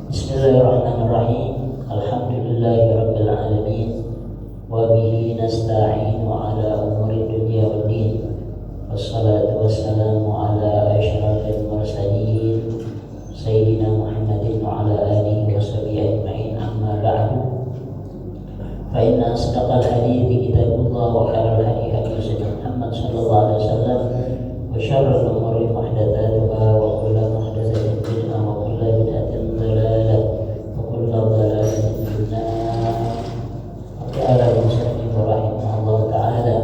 Bismillahirrahmanirrahim. Alhamdulillahirabbil alamin. Wa bihi nasta'inu ala umuri dunya waddin. Wassalatu wassalamu ala asyrafil mursalin sayyidina Muhammadin wa ala alihi wa sahbihi ajma'in. Amma ba'du. Fa inna asdaqal hadithi kitabullah wa khairal hadi hadi Muhammad sallallahu alaihi wasallam wa syarrul umuri muhdatsatuha wa kullu muhdatsatin bid'ah wa kullu bid'atin dhalalah wa kullu dhalalatin finnar. Qala al-musannif rahimahullah ta'ala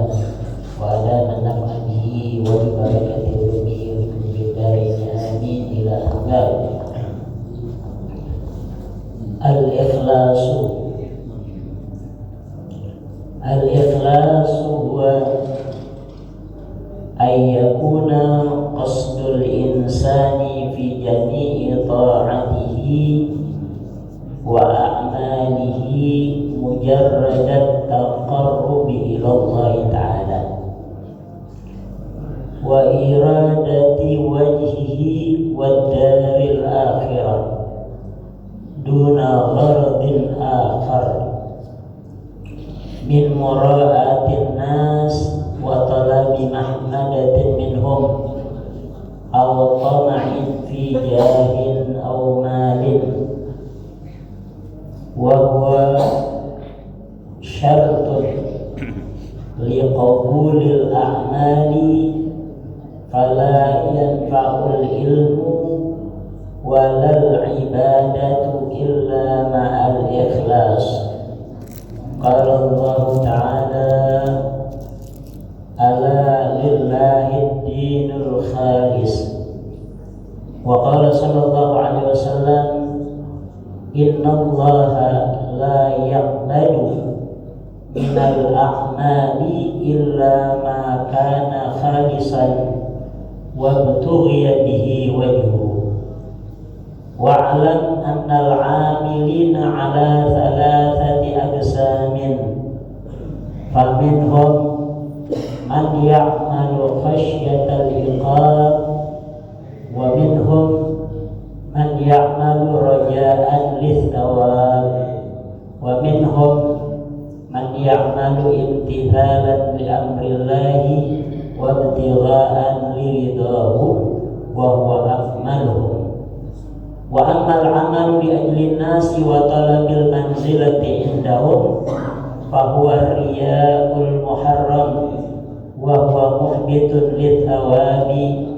wa adama naf'a bihi wa bi barakati rubihi wa bi darin amin ila akhir. Al-ikhlasu huwa ayyakuna qasdul insani fi jami'i ta'atihi wa a'malihi mujarradat taqarrubi ila Allah ta'ala wa iradati wajhihi wad daril akhirah duna gharadin akhar min mura'atin nas wa talabi mahmadatin minhum aw tama'in fi jahin aw malin wa huwa syartun liqabulil a'mali fala yanfa'ul ilmu walal ibadatu illa ma'al ikhlas. Qala Allah ta'ala ala lillahi dinul khalis wa qala sallallahu alaihi wasallam inna allaha la yaqbalu minal a'mali illa ma kana khalisan wa btughiya bihi wajhuhu wa'lam annal 'amilina 'ala thalathati aqsamin faminhum man ya'malu khashyatal iqab wa minhum man ya'malu raja'an lithawab wa minhum man ya'malu imtithalan li amrillahi wa ibtigha'an liridhahu wa huwa akmaluhum. Wa ammal 'amalu li ajli an-nasi wa talabil manzilati indahum fa huwa riya'ul muharram wa huwa muhbitun lil-thawabi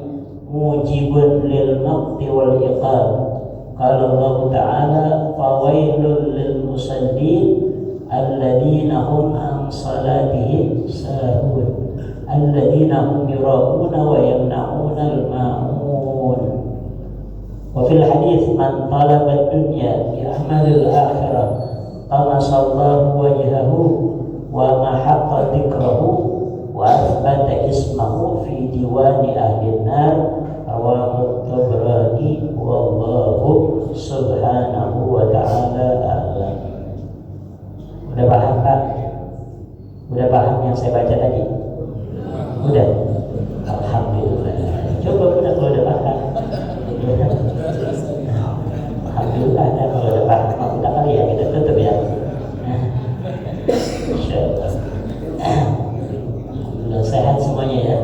mujibun lil maqti wal iqab. Qala Allah ta'ala fawailul lil musallin alladhina hum an salatihim sahun alladhina hum yura'una wa yamna'una al-ma'un. Wa fil hadits man talaba ad-dunya bi amalil akhirah tamasallahu wajhahu wa mahaqqa dhikrahu wa athbata ismahu fi diwani ahli nar. Rawahu Tabrani wallahu subhanahu wa ta'ala a'lam. Udah paham Pak? Udah paham yang saya baca tadi? Udah? Alhamdulillah. Coba udah kalau udah paham. Alhamdulillah ada kalau udah paham. Kita kali ya, kita tutup ya. Insyaallah. Alhamdulillah sehat semuanya ya.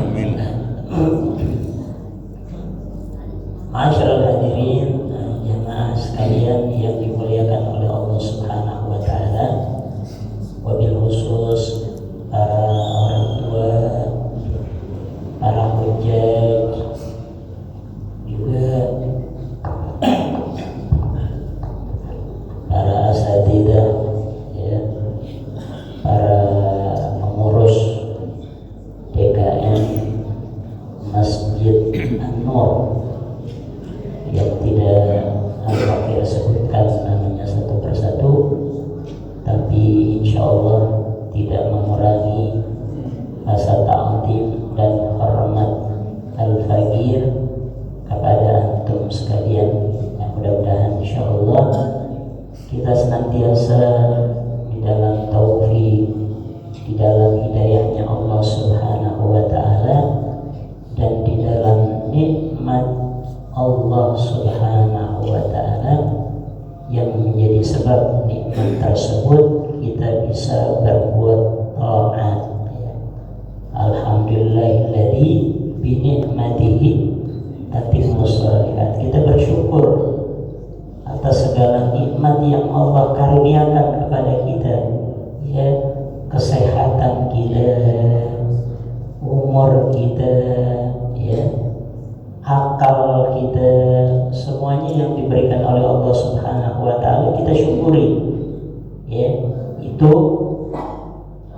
Amin. Ma'asyiral hadirin, jamaah sekalian yang dimuliakan oleh Allah Subhanahu wa taala, wabil khusus para orang tua, para hujjah, juga para asatidzah ya, para pengurus DKM Masjid An-Nur yang tidak saya sebutkan namanya satu persatu, tapi insya Allah tidak mengurangi rasa ta'zim dan hormat al-faqir kepada antum sekalian. Yang mudah-mudahan insya Allah kita senantiasa di dalam taufik, di dalam hidayahnya Allah Subhanahu wa ta'ala, dan di dalam nikmat Allah Subhanahu Subhanahu wa ta'ala yang menjadi sebab nikmat tersebut kita bisa berbuat taat. Alhamdulillahilladzi bi ni'matihi tatimmus shalihat. Kita bersyukur atas segala nikmat yang Allah karuniakan kepada kita, ya, kesehatan kita, umur kita, ya, akal kita, semuanya yang diberikan oleh Allah Subhanahu wa ta'ala kita syukuri, ya. Itu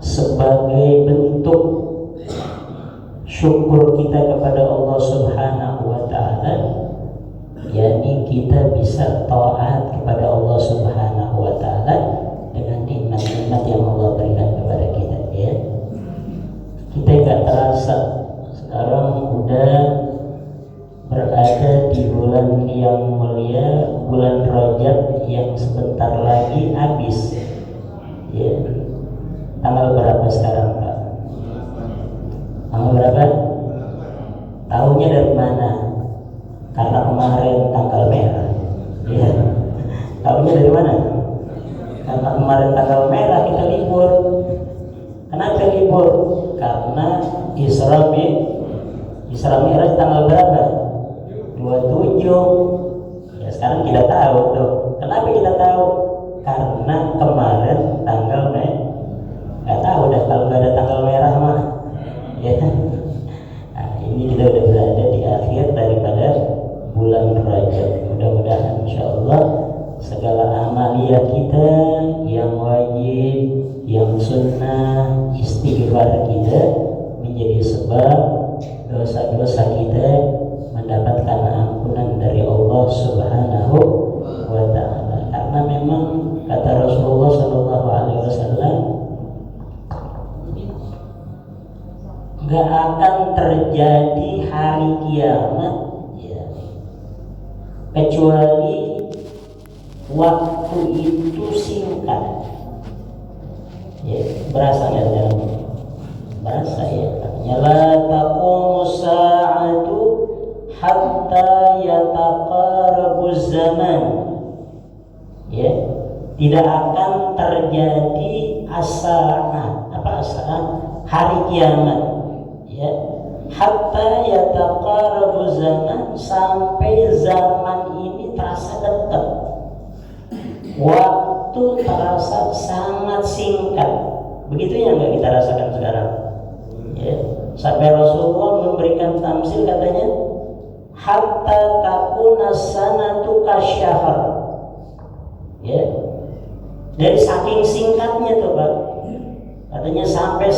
sebagai bentuk syukur kita kepada Allah Subhanahu wa ta'ala, yakni kita bisa taat kepada Allah Subhanahu wa ta'ala dengan nikmat-nikmat yang Allah berikan kepada kita, ya. Kita nggak terasa sekarang udah berada di bulan yang mulia, bulan Rajab yang sebentar lagi habis, ya. Tanggal berapa sekarang, Pak? Tanggal berapa? Tahunya dari mana? Karena kemarin tanggal merah, ya. Tahunya dari mana? Karena kemarin tanggal merah kita libur. Kenapa libur? Karena Isra Mi'raj tanggal berapa? 27. Ya, sekarang kita tahu tuh. Kenapa kita tahu? Karena kemarin tanggal merah. Nggak tahu dah kalau nggak ada tanggal merah mah, ya. Nah, ini kita udah berada di akhir daripada bulan Rajab. Mudah-mudahan insyaallah segala amalia kita yang wajib, yang sunnah, istighfar kita menjadi sebab dosa-dosa kita mendapatkan ampunan dari Allah Subhanahu wa ta'ala. Karena memang kata Rasulullah sallallahu alaihi wasallam, gak akan terjadi hari kiamat, ya, kecuali waktu itu singkat, ya. Berasa nggak dalam? Berasa, ya. Artinya la taqumu sa'atu hatta yataqarabu zaman, ya. Tidak akan terjadi as-sa'ah. Apa as-sa'ah? Hari kiamat, ya, hatta yataqarabu zaman, sampai zaman ini terasa dekat, waktu terasa sangat singkat. Begitu ya nggak kita rasakan sekarang, ya. Sampai Rasulullah memberikan tamsil, katanya hatta takuna sanatu kasyahr, ya. Dari saking singkatnya tuh, Pak, katanya sampai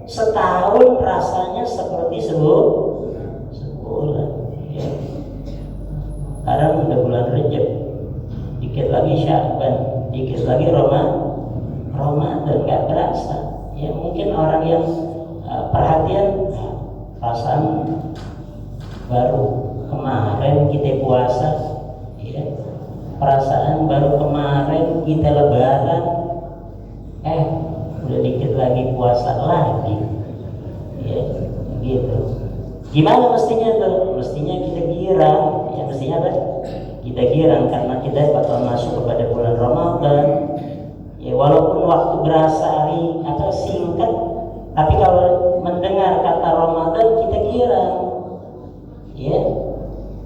setahun rasanya seperti sebulan, ya. Sekarang udah bulan Rajab, dikit lagi Sya'ban, dikit lagi Ramadan, nggak berasa, ya. Mungkin orang yang perhatian, perasaan baru kemarin kita puasa, ya. Perasaan baru kemarin kita lebaran, udah dikit lagi puasa lagi, ya, gitu. Gimana mestinya tuh? Mestinya kita girang, ya. Mestinya apa? Kita girang karena kita bakal masuk kepada bulan Ramadan, ya. Walaupun waktu berasa singkat, tapi kalau mendengar kata Ramadan kita girang, ya.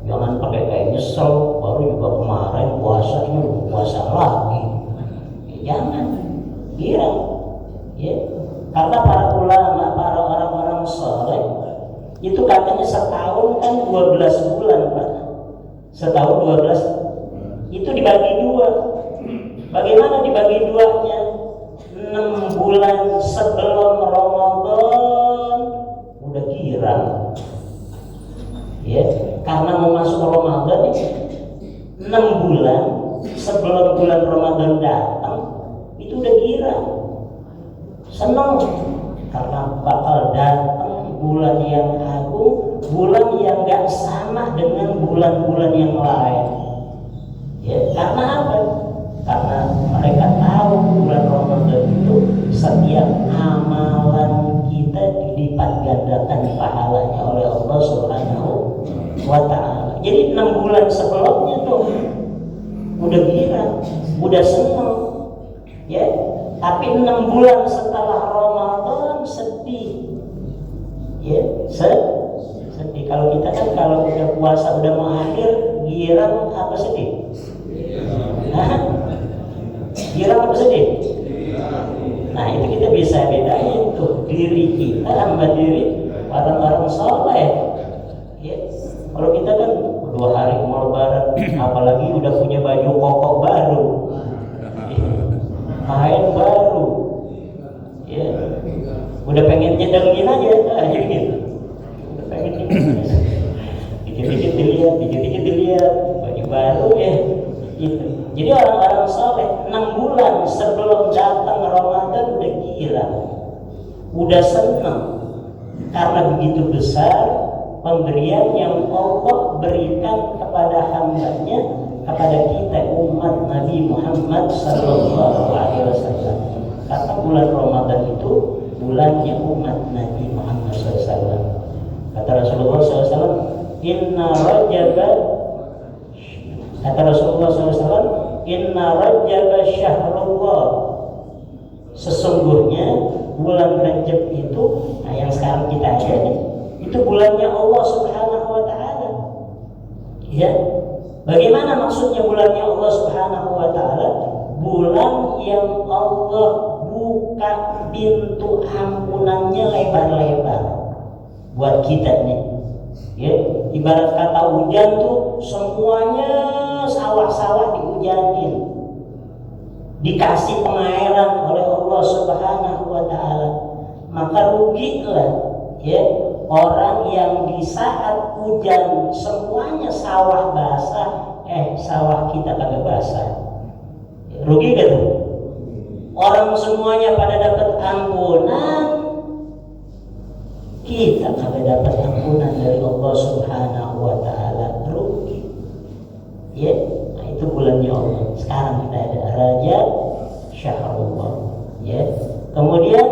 Jangan pakai kayak nyesel, baru juga kemarin puasa, ini udah puasa lagi, ya. Jangan girang, ya. Karena para ulama, para orang-orang saleh itu katanya setahun kan 12 bulan, Pak. Setahun 12 itu dibagi dua. Bagaimana dibagi duanya? 6 bulan sebelum Ramadan udah girang, ya. Karena mau masuk Ramadan itu 6 bulan sebelum bulan Ramadan datang itu udah girang, senang karena bakal datang bulan yang agung, bulan yang gak sama dengan bulan-bulan yang lain, ya. Karena apa? Karena mereka tahu bulan Ramadan itu setiap amalan kita dilipat gandakan pahalanya oleh Allah Subhanahu wa ta'ala. Jadi 6 bulan sebelumnya tuh udah seneng, ya. Tapi 6 bulan setelah Ramadan sedih, ya, sedih. Kalau kita kan kalau udah puasa udah mau akhir, girang apa sedih? Girang apa sedih? Nah itu kita bisa bedain tuh diri kita sama diri orang-orang soleh. Ya. Kalau kita kan 2 hari mau lebaran, apalagi udah punya baju koko baru, kain baru, ya, udah pengen nyedengin aja, gitu. Udah pengen dikit-dikit dilihat, baju baru ya, gitu. Jadi orang-orang soleh 6 bulan sebelum datang Ramadan udah gila, udah seneng, karena begitu besar pemberian yang Allah berikan kepada hambanya, kepada kita umat Nabi Muhammad SAW. Karena bulan Ramadan itu bulannya umat Nabi Muhammad SAW. Kata Rasulullah SAW, kata Rasulullah SAW, Inna Rajab syahrullah. Sesungguhnya bulan Rajab itu, nah yang sekarang kita ada itu bulannya Allah Subhanahu wa Ta'ala. Ya, bagaimana maksudnya bulannya Allah Subhanahu wa Ta'ala? Bulan yang Allah buka pintu ampunannya lebar-lebar buat kita nih. Ya, ibarat kata hujan tuh semuanya sawah-sawah dihujanin, dikasih pengairan oleh Allah Subhanahu wa Ta'ala. Maka rugilah, ya, orang yang di saat hujan semuanya sawah basah, sawah kita kagak basah. Rugi gak tuh? Orang semuanya pada dapat ampunan, kita kagak dapat ampunan dari Allah Subhanahu wa Ta'ala, rugi. Ya, nah itu bulannya Allah. Sekarang kita ada Rajab syahrullah, ya. Kemudian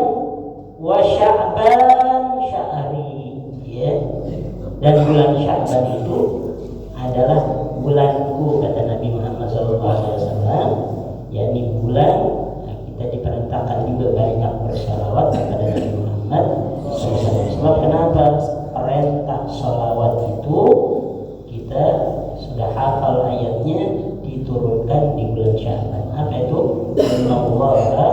wa Sya'ban syahri, ya. Dan bulan Sya'ban itu adalah bulanku, kata Nabi Muhammad SAW. yakni bulan, kita diperintahkan juga banyak bersalawat kepada Nabi Muhammad SAW. Sebab kenapa? Perintah salawat itu kita sudah hafal ayatnya, diturunkan di bulan Sya'ban. Apa itu? Innallaha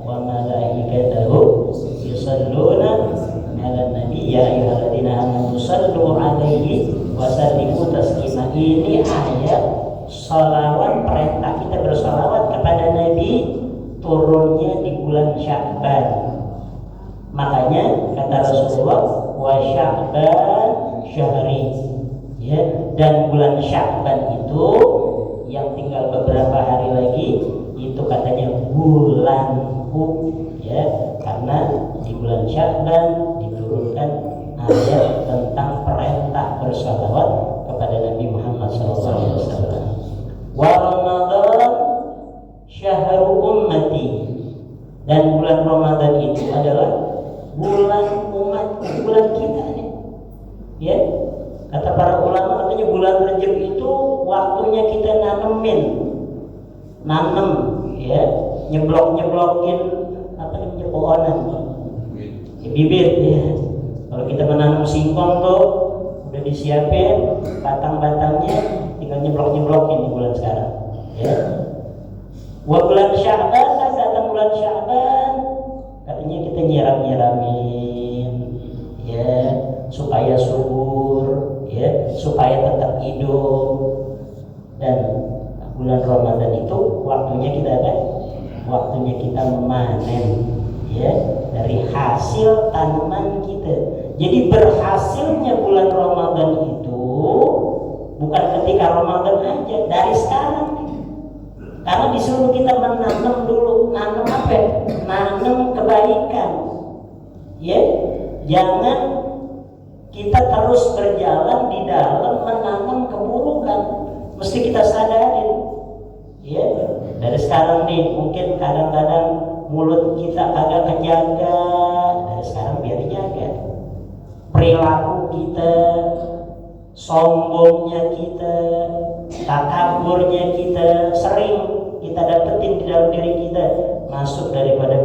wa malaikatahu yusalluna 'alan nabi ya ayyuhalladzina amanu sallu 'alaihi wa sallimu taslima. Ini ayat salawat, perintah kita bersalawat kepada Nabi turunnya di bulan Sya'ban. Makanya kata Rasulullah, wa Sya'ban syahri, ya. Dan bulan Sya'ban itu yang tinggal beberapa hari lagi itu katanya bulanku, ya, karena di bulan Sya'ban diturunkan ayat tentang perintah bersalawat kepada Nabi Muhammad SAW. Wa Ramadan syahru ummati, dan bulan Ramadan itu adalah bulan umat, bulan kita nih, ya. Kata para ulama katanya bulan Rajab itu waktunya kita nanem, ya, nyeblok-nyeblokin apa namanya, pohonan, ya, bibit, ya. Kalau kita menanam singkong tuh udah disiapin batang-batangnya, tinggal nyeblok-nyeblokin di bulan sekarang, ya. Wa bulan Sya'ban, datang bulan Sya'ban, katanya kita nyiram-nyiramin, ya, supaya subur, ya, supaya tetap hidup. Dan bulan Ramadan itu waktunya kita apa? Waktunya kita memanen, ya, dari hasil tanaman kita. Jadi berhasilnya bulan Ramadan itu bukan ketika Ramadan aja, dari sekarang. Karena disuruh kita menanam dulu. Nanam apa? Nanam kebaikan, ya. Jangan kita terus berjalan di dalam menanam keburukan. Mesti kita sadarin, ya. Dari sekarang nih, mungkin kadang-kadang mulut kita kagak kejaga, dari sekarang biar dijaga. Perilaku kita, sombongnya kita, takaburnya kita, sering kita kita dapetin di dalam diri kita masuk daripada